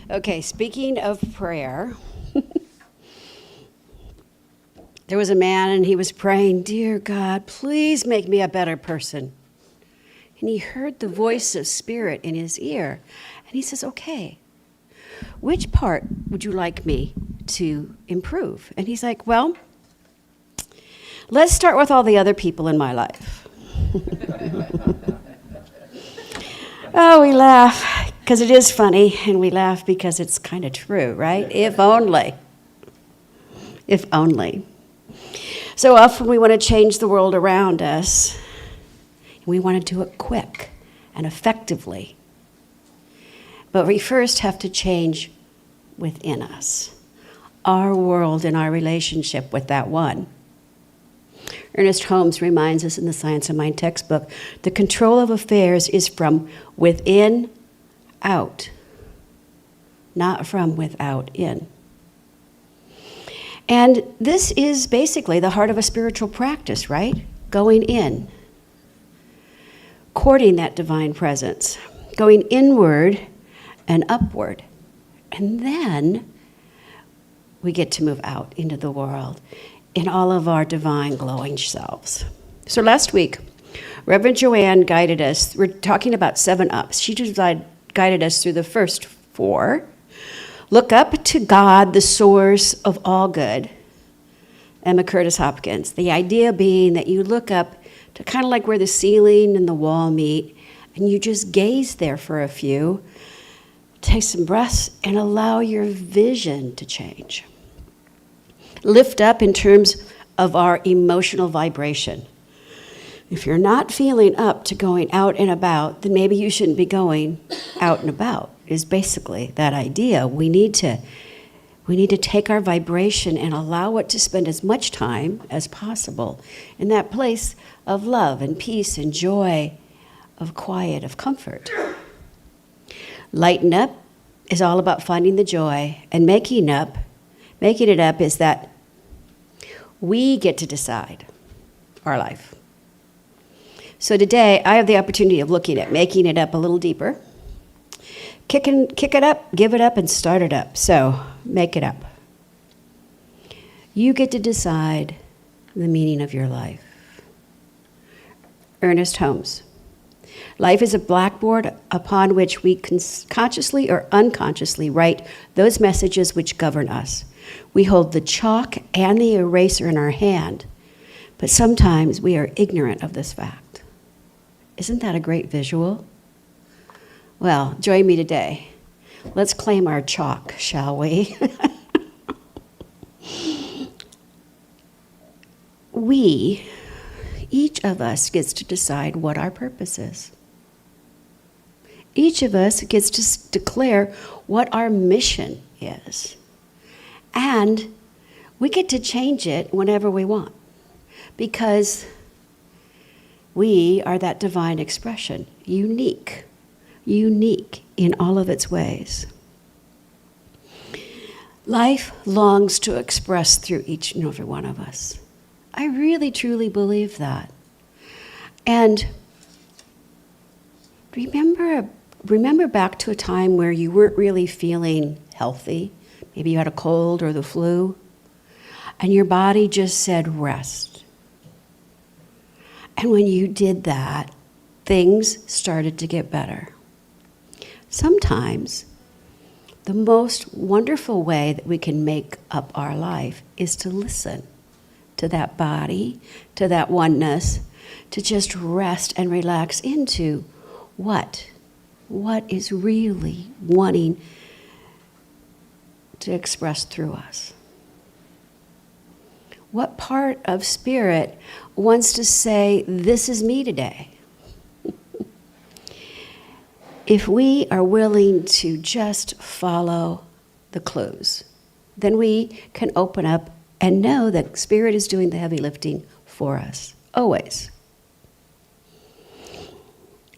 Okay, speaking of prayer, there was a man and he was praying, "Dear God, please make me a better person." And he heard the voice of Spirit in his ear. And he says, "Okay, which part would you like me to improve?" And he's like, "Well, let's start with all the other people in my life." Oh, we laugh because it is funny, and we laugh because it's kind of true, right? If only. If only. So often we want to change the world around us. We want to do it quick and effectively. But we first have to change within us, our world and our relationship with that one. Ernest Holmes reminds us in the Science of Mind textbook, the control of affairs is from within out, not from without in. And this is basically the heart of a spiritual practice, right? Going in, courting that divine presence, going inward and upward. And then we get to move out into the world in all of our divine glowing selves. So last week, Reverend Joanne guided us. We're talking about 7 ups. She guided us through the first 4. Look up to God, the source of all good. Emma Curtis Hopkins. The idea being that you look up to kind of like where the ceiling and the wall meet, and you just gaze there for a few, take some breaths, and allow your vision to change. Lift up in terms of our emotional vibration. If you're not feeling up to going out and about, then maybe you shouldn't be going out and about, is basically that idea. We need to take our vibration and allow it to spend as much time as possible in that place of love and peace and joy, of quiet, of comfort. Lighten up is all about finding the joy, and making it up is that we get to decide our life. So today, I have the opportunity of looking at making it up a little deeper. Kick it up, give it up, and start it up. So, make it up. You get to decide the meaning of your life. Ernest Holmes. Life is a blackboard upon which we consciously or unconsciously write those messages which govern us. We hold the chalk and the eraser in our hand, but sometimes we are ignorant of this fact. Isn't that a great visual? Well, join me today. Let's claim our chalk, shall we? Each of us gets to decide what our purpose is. Each of us gets to declare what our mission is. And we get to change it whenever we want, because we are that divine expression, unique in all of its ways. Life longs to express through each and every one of us. I really, truly believe that. And remember back to a time where you weren't really feeling healthy. Maybe you had a cold or the flu, and your body just said rest. And when you did that, things started to get better. Sometimes the most wonderful way that we can make up our life is to listen to that body, to that oneness, to just rest and relax into what is really wanting to express through us. What part of spirit wants to say, this is me today? If we are willing to just follow the clues, then we can open up and know that Spirit is doing the heavy lifting for us, always.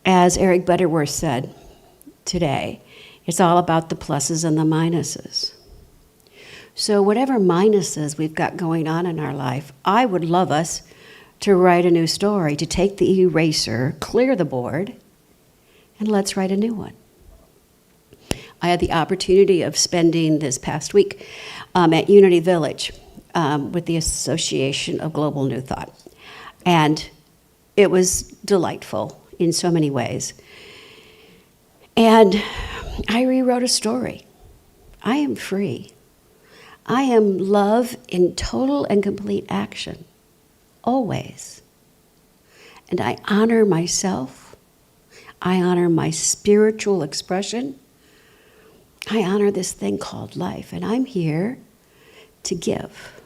As Eric Butterworth said today, it's all about the pluses and the minuses. So whatever minuses we've got going on in our life, I would love us to write a new story, to take the eraser, clear the board, and let's write a new one. I had the opportunity of spending this past week at Unity Village with the Association of Global New Thought. And it was delightful in so many ways. And I rewrote a story. I am free. I am love in total and complete action, always. And I honor myself. I honor my spiritual expression. I honor this thing called life. And I'm here to give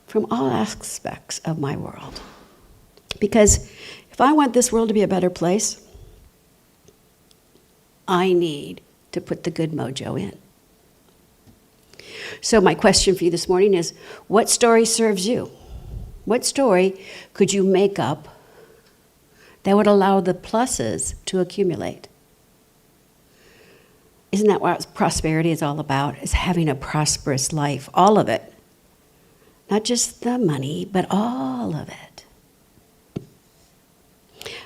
from all aspects of my world. Because if I want this world to be a better place, I need to put the good mojo in. So my question for you this morning is, what story serves you? What story could you make up that would allow the pluses to accumulate? Isn't that what prosperity is all about? Is having a prosperous life, all of it. Not just the money, but all of it.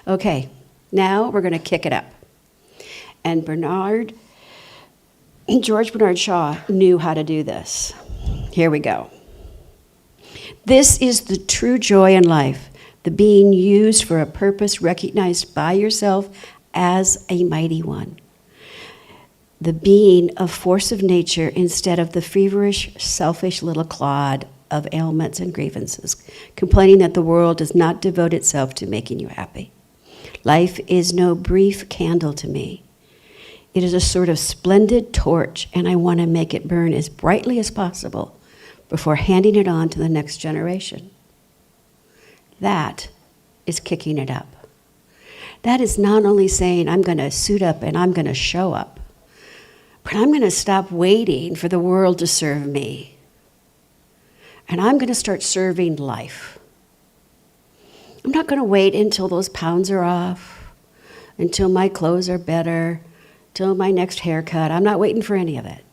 Okay, now we're going to kick it up. And George Bernard Shaw knew how to do this. Here we go. This is the true joy in life, the being used for a purpose recognized by yourself as a mighty one. The being a force of nature instead of the feverish, selfish little clod of ailments and grievances, complaining that the world does not devote itself to making you happy. Life is no brief candle to me. It is a sort of splendid torch, and I want to make it burn as brightly as possible before handing it on to the next generation. That is kicking it up. That is not only saying I'm going to suit up and I'm going to show up, but I'm going to stop waiting for the world to serve me. And I'm going to start serving life. I'm not going to wait until those pounds are off, until my clothes are better, till my next haircut. I'm not waiting for any of it.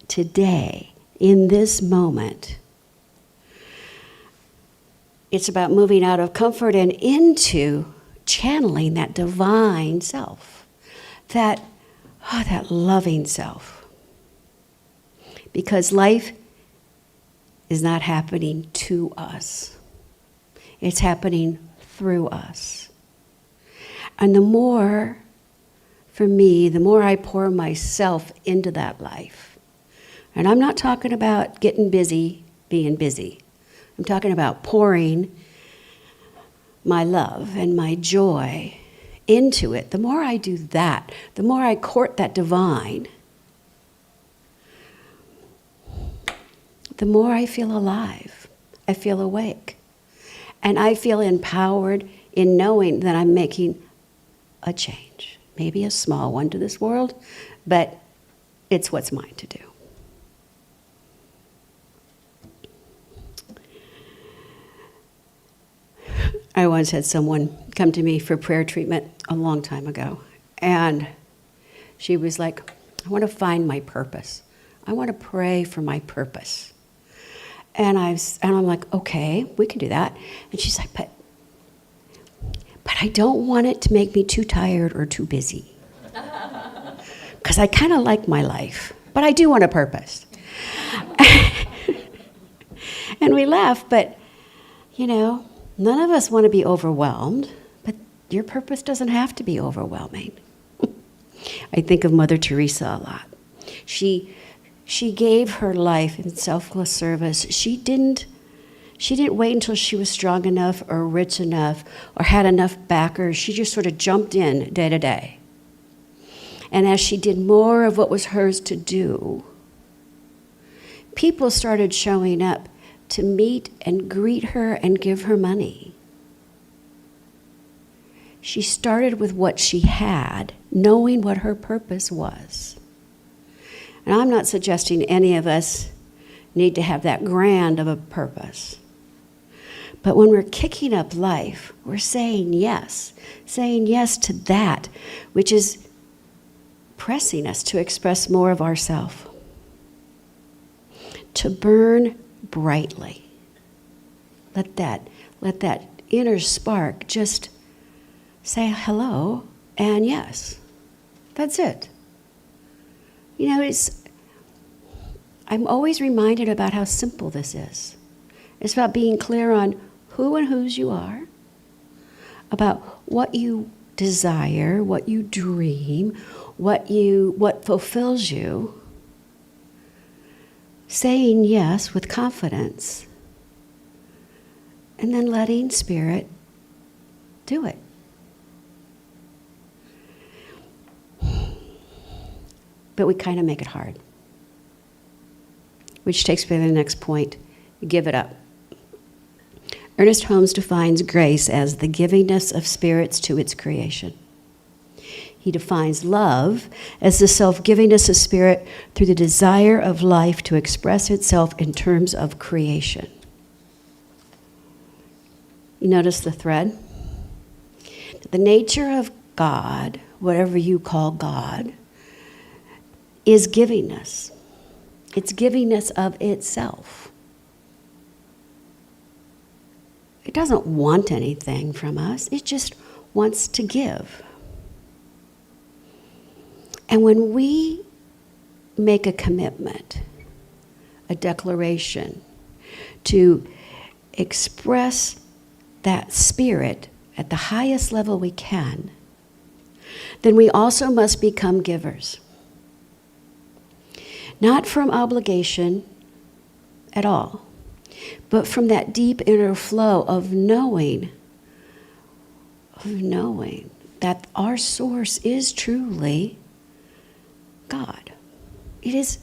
Today, in this moment, it's about moving out of comfort and into channeling that divine self, that loving self. Because life is not happening to us. It's happening through us. And the more, for me, the more I pour myself into that life, and I'm not talking about getting busy, being busy. I'm talking about pouring my love and my joy into it. The more I do that, the more I court that divine, the more I feel alive. I feel awake. And I feel empowered in knowing that I'm making a change. Maybe a small one to this world, but it's what's mine to do. I once had someone come to me for prayer treatment a long time ago, and she was like, I want to find my purpose. I want to pray for my purpose. And I'm like, okay, we can do that. And she's like, but I don't want it to make me too tired or too busy. Because I kind of like my life, but I do want a purpose. And we laugh, but, none of us want to be overwhelmed, but your purpose doesn't have to be overwhelming. I think of Mother Teresa a lot. She gave her life in selfless service. She didn't wait until she was strong enough or rich enough or had enough backers. She just sort of jumped in day to day. And as she did more of what was hers to do, people started showing up to meet and greet her and give her money. She started with what she had, knowing what her purpose was. And I'm not suggesting any of us need to have that grand of a purpose. But when we're kicking up life, we're saying yes to that which is pressing us to express more of ourself, to burn brightly. Let that inner spark just say hello and yes. That's it. I'm always reminded about how simple this is. It's about being clear on who and whose you are, about what you desire, what you dream, what fulfills you, saying yes with confidence, and then letting Spirit do it. But we kind of make it hard. Which takes me to the next point. You give it up. Ernest Holmes defines grace as the givingness of spirits to its creation. He defines love as the self-givingness of spirit through the desire of life to express itself in terms of creation. You notice the thread? The nature of God, whatever you call God, is givingness. It's givingness of itself. It doesn't want anything from us. It just wants to give. And when we make a commitment, a declaration, to express that spirit at the highest level we can, then we also must become givers. Not from obligation at all, but from that deep inner flow of knowing that our source is truly God. It is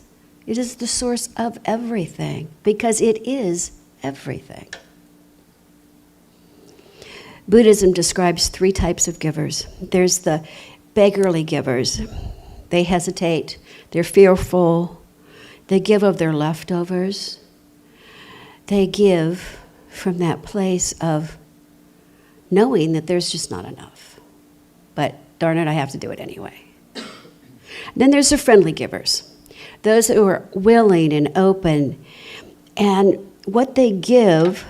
the source of everything, because it is everything. Buddhism describes 3 types of givers. There's the beggarly givers. They hesitate, they're fearful, they give of their leftovers. They give from that place of knowing that there's just not enough. But darn it, I have to do it anyway. Then there's the friendly givers, those who are willing and open, and what they give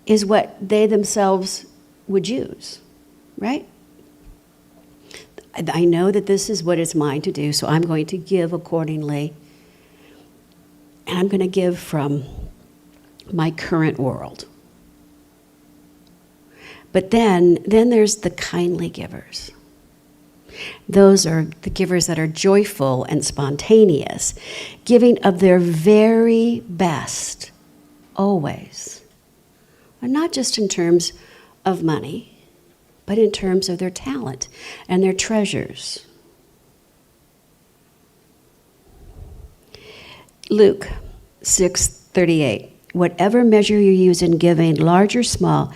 is what they themselves would use, right? I know that this is what is mine to do, so I'm going to give accordingly. And I'm going to give from my current world. But then there's the kindly givers. Those are the givers that are joyful and spontaneous, giving of their very best, always. And not just in terms of money, but in terms of their talent and their treasures. Luke 6:38. Whatever measure you use in giving, large or small,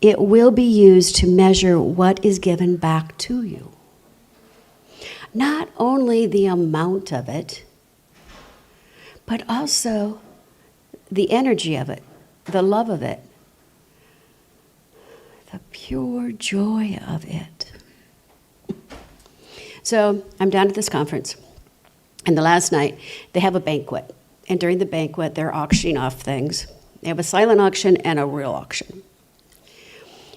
it will be used to measure what is given back to you. Not only the amount of it, but also the energy of it, the love of it, the pure joy of it. So I'm down at this conference, and the last night they have a banquet. And during the banquet, they're auctioning off things. They have a silent auction and a real auction.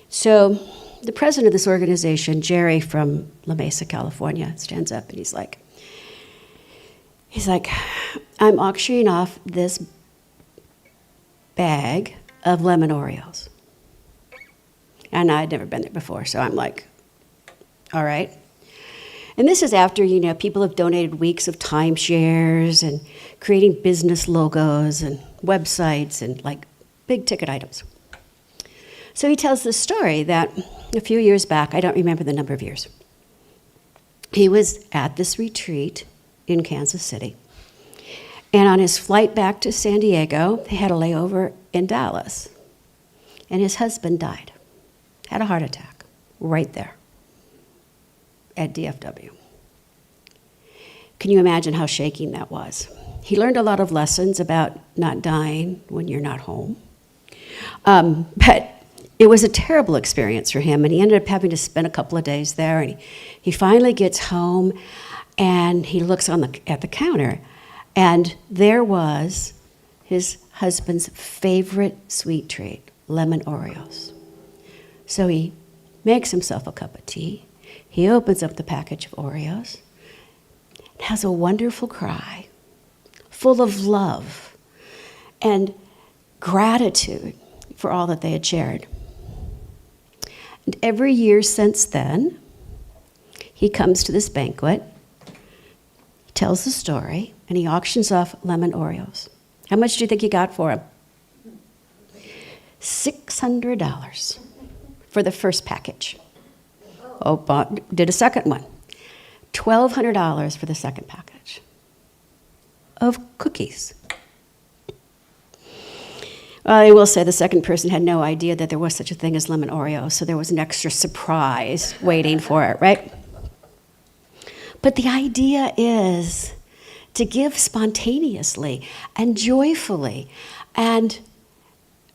So the president of this organization, Jerry from La Mesa, California, stands up and he's like, I'm auctioning off this bag of lemon Oreos. And I'd never been there before, so I'm like, all right. And this is after, people have donated weeks of timeshares and creating business logos and websites and big ticket items. So he tells this story that a few years back, I don't remember the number of years, he was at this retreat in Kansas City. And on his flight back to San Diego, they had a layover in Dallas. And his husband died, had a heart attack right there at DFW. Can you imagine how shaking that was? He learned a lot of lessons about not dying when you're not home. But it was a terrible experience for him, and he ended up having to spend a couple of days there. And he finally gets home, and he looks at the counter, and there was his husband's favorite sweet treat, lemon Oreos. So he makes himself a cup of tea. He opens up the package of Oreos, has a wonderful cry, full of love and gratitude for all that they had shared. And every year since then, he comes to this banquet, he tells the story, and he auctions off lemon Oreos. How much do you think he got for them? $600 for the first package. Did a second one. $1,200 for the second package of cookies. I will say the second person had no idea that there was such a thing as lemon Oreos, so there was an extra surprise waiting for it, right? But the idea is to give spontaneously and joyfully, and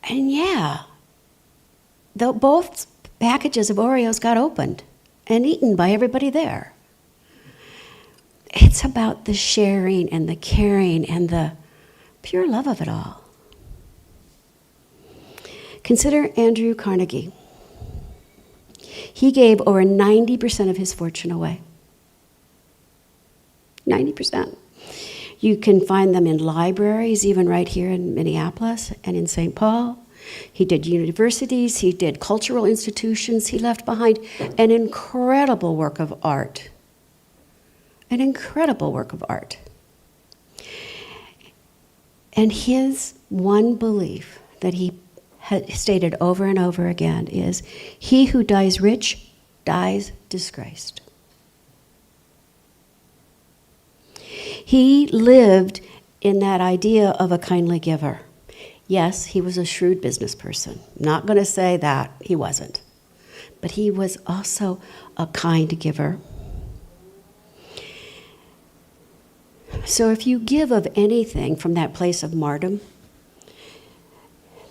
yeah, both packages of Oreos got opened and eaten by everybody there. It's about the sharing and the caring and the pure love of it all. Consider Andrew Carnegie. He gave over 90% of his fortune away. 90%. You can find them in libraries, even right here in Minneapolis and in St. Paul. He did universities, he did cultural institutions. He left behind an incredible work of art. An incredible work of art. And his one belief that he had stated over and over again is, he who dies rich dies disgraced. He lived in that idea of a kindly giver. Yes, he was a shrewd business person. Not going to say that he wasn't. But he was also a kind giver. So if you give of anything from that place of martyrdom,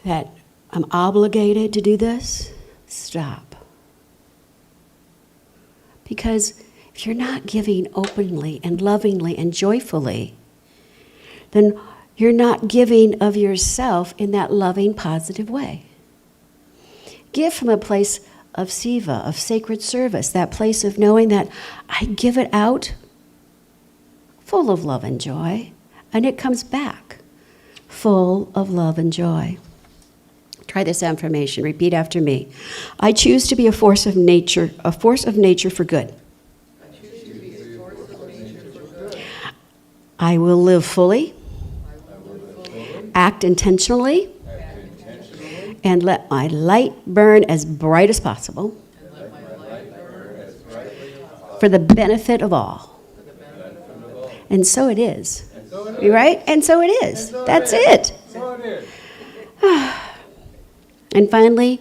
that I'm obligated to do this, stop. Because if you're not giving openly and lovingly and joyfully, then you're not giving of yourself in that loving, positive way. Give from a place of seva, of sacred service, that place of knowing that I give it out full of love and joy, and it comes back full of love and joy. Try this affirmation. Repeat after me. I choose to be a force of nature for good. I will live fully, act intentionally, and let my light burn as bright as possible for the benefit of all. And so it is. Right? And so it is. That's it. And finally,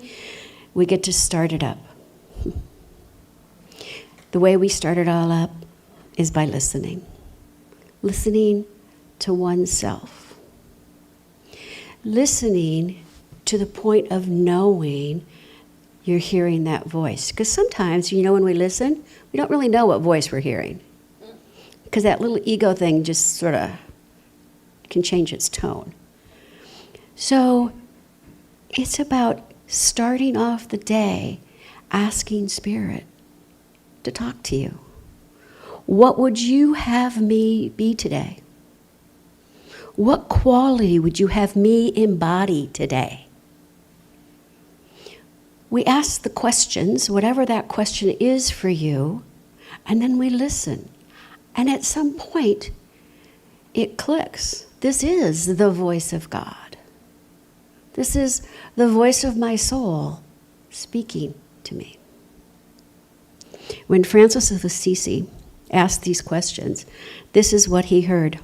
we get to start it up. The way we start it all up is by listening. Listening to oneself. Listening to the point of knowing you're hearing that voice. Because sometimes, when we listen, we don't really know what voice we're hearing. Because that little ego thing just sort of can change its tone. So it's about starting off the day asking Spirit to talk to you. What would you have me be today? What quality would you have me embody today? We ask the questions, whatever that question is for you, and then we listen. And at some point, it clicks. This is the voice of God. This is the voice of my soul speaking to me. When Francis of Assisi asked these questions, this is what he heard.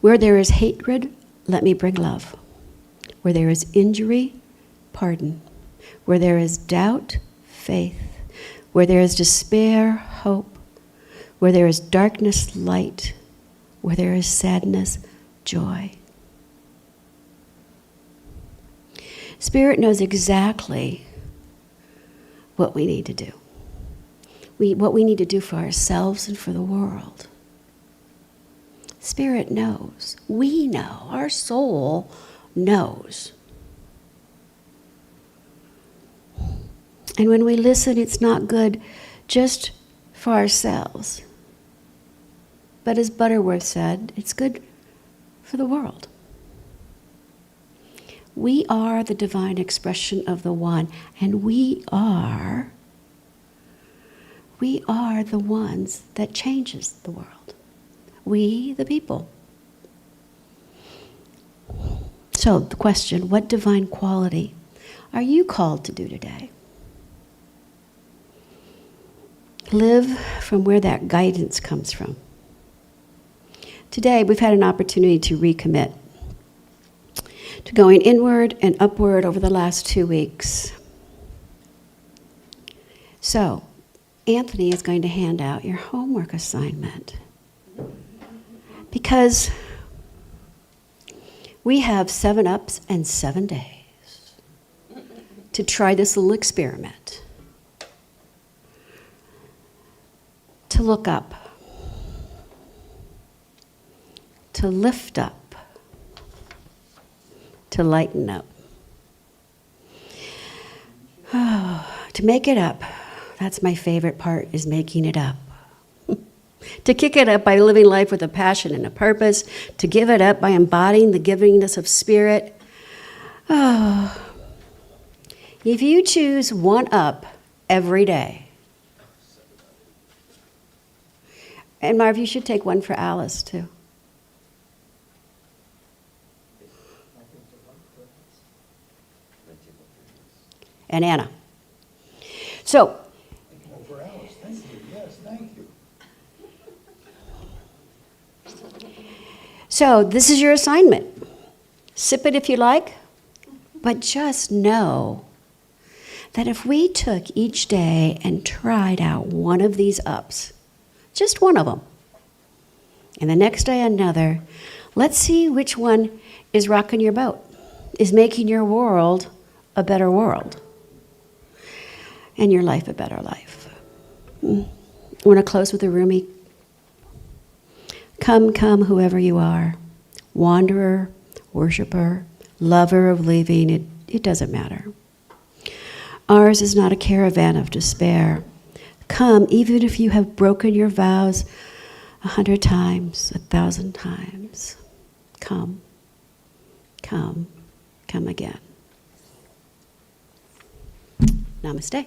Where there is hatred, let me bring love. Where there is injury, pardon. Where there is doubt, faith. Where there is despair, hope. Where there is darkness, light. Where there is sadness, joy. Spirit knows exactly what we need to do. What we need to do for ourselves and for the world. Spirit knows. We know. Our soul knows. And when we listen, it's not good just for ourselves. but as Butterworth said, it's good for the world. We are the divine expression of the One, and we are the ones that changes the world. We, the people. So the question, what divine quality are you called to do today? Live from where that guidance comes from. Today, we've had an opportunity to recommit to going inward and upward over the last 2 weeks. So, Anthony is going to hand out your homework assignment. Because we have 7 ups and 7 days to try this little experiment. To look up. To lift up. To lighten up. Oh, to make it up. That's my favorite part, is making it up. To kick it up by living life with a passion and a purpose. To give it up by embodying the givingness of spirit. Oh. If you choose 1 up every day. And Marv, you should take 1 for Alice, too. And Anna. So, for Alice, thank you. Yes, thank you. So this is your assignment. Sip it if you like, but just know that if we took each day and tried out 1 of these ups, just 1 of them, and the next day another, let's see which one is rocking your boat, is making your world a better world, and your life a better life. I want to close with a Rumi. Come, come, whoever you are, wanderer, worshiper, lover of leaving, it doesn't matter. Ours is not a caravan of despair. Come, even if you have broken your vows 100 times, 1,000 times. Come, come, come again. Namaste.